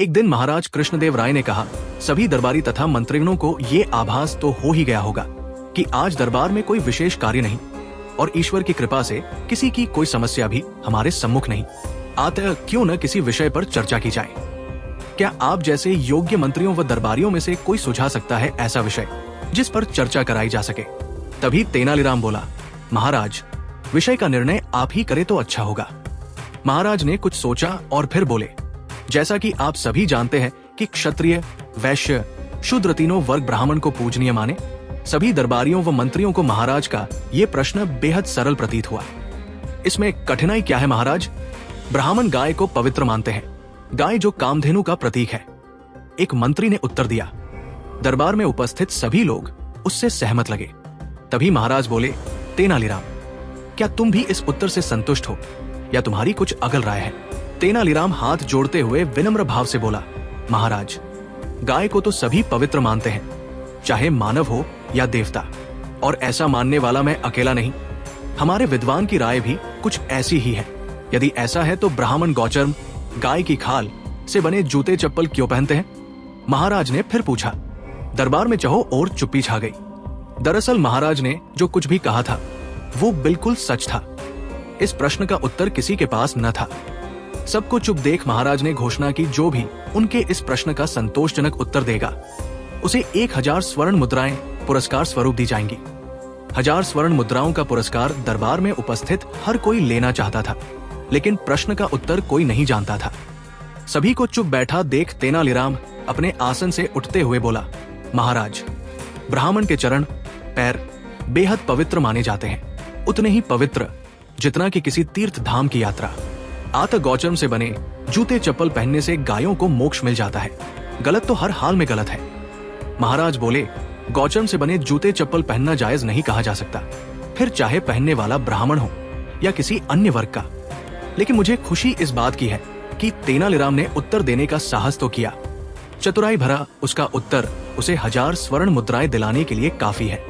एक दिन महाराज कृष्णदेव राय ने कहा, सभी दरबारी तथा मंत्रिगणों को ये आभास तो हो ही गया होगा कि आज दरबार में कोई विशेष कार्य नहीं और ईश्वर की कृपा से किसी की कोई समस्या भी हमारे सम्मुख नहीं। अतः क्यों न किसी विषय पर चर्चा की जाए। क्या आप जैसे योग्य मंत्रियों व दरबारियों में से कोई सुझा सकता है ऐसा विषय जिस पर चर्चा कराई जा सके? तभी तेनालीराम बोला, महाराज, विषय का निर्णय आप ही करे तो अच्छा होगा। महाराज ने कुछ सोचा और फिर बोले, जैसा कि आप सभी जानते हैं कि क्षत्रिय, वैश्य, शूद्र तीनों वर्ग ब्राह्मण को पूजनीय माने। सभी दरबारियों व मंत्रियों को महाराज का ये प्रश्न बेहद सरल प्रतीत हुआ। इसमें कठिनाई क्या है महाराज? ब्राह्मण गाय को पवित्र मानते हैं, गाय जो कामधेनु का प्रतीक है। एक मंत्री ने उत्तर दिया। दरबार में उपस्थित सभी लोग उससे सहमत लगे। तभी महाराज बोले, तेनालीराम, क्या तुम भी इस उत्तर से संतुष्ट हो या तुम्हारी कुछ अगल राय है? तेनालीराम हाथ जोड़ते हुए विनम्र भाव से बोला, महाराज, गाय को तो सभी पवित्र मानते हैं, चाहे मानव हो या देवता, और ऐसा मानने वाला मैं अकेला नहीं। हमारे विद्वान की राय भी कुछ ऐसी ही है। यदि ऐसा है तो ब्राह्मण गौचर्म, गाय की खाल से बने जूते चप्पल क्यों पहनते हैं? महाराज ने फिर पूछा। दरबार में चहो और चुप्पी छा गई। दरअसल महाराज ने जो कुछ भी कहा था वो बिल्कुल सच था। इस प्रश्न का उत्तर किसी के पास न था। सबको चुप देख महाराज ने घोषणा की, जो भी उनके इस प्रश्न का संतोषजनक उत्तर देगा उसे 1000 स्वर्ण मुद्राएं पुरस्कार स्वरूप दी जाएंगी। 1000 स्वर्ण मुद्राओं का पुरस्कार दरबार में उपस्थित हर कोई लेना चाहता था, लेकिन प्रश्न का उत्तर कोई नहीं जानता था। सभी को चुप बैठा देख तेनालीराम अपने आसन से उठते हुए बोला, महाराज, ब्राह्मण के चरण पैर बेहद पवित्र माने जाते हैं, उतने ही पवित्र जितना कि किसी तीर्थ धाम की यात्रा। आत गौचर्म से बने जूते चप्पल पहनने से गायों को मोक्ष मिल जाता है, गलत तो हर हाल में गलत है। महाराज बोले, गौचर्म से बने जूते चप्पल पहनना जायज नहीं कहा जा सकता, फिर चाहे पहनने वाला ब्राह्मण हो या किसी अन्य वर्ग का। लेकिन मुझे खुशी इस बात की है कि तेनालीराम ने उत्तर देने का साहस तो किया। चतुराई भरा उसका उत्तर उसे 1000 स्वर्ण मुद्राएं दिलाने के लिए काफी है।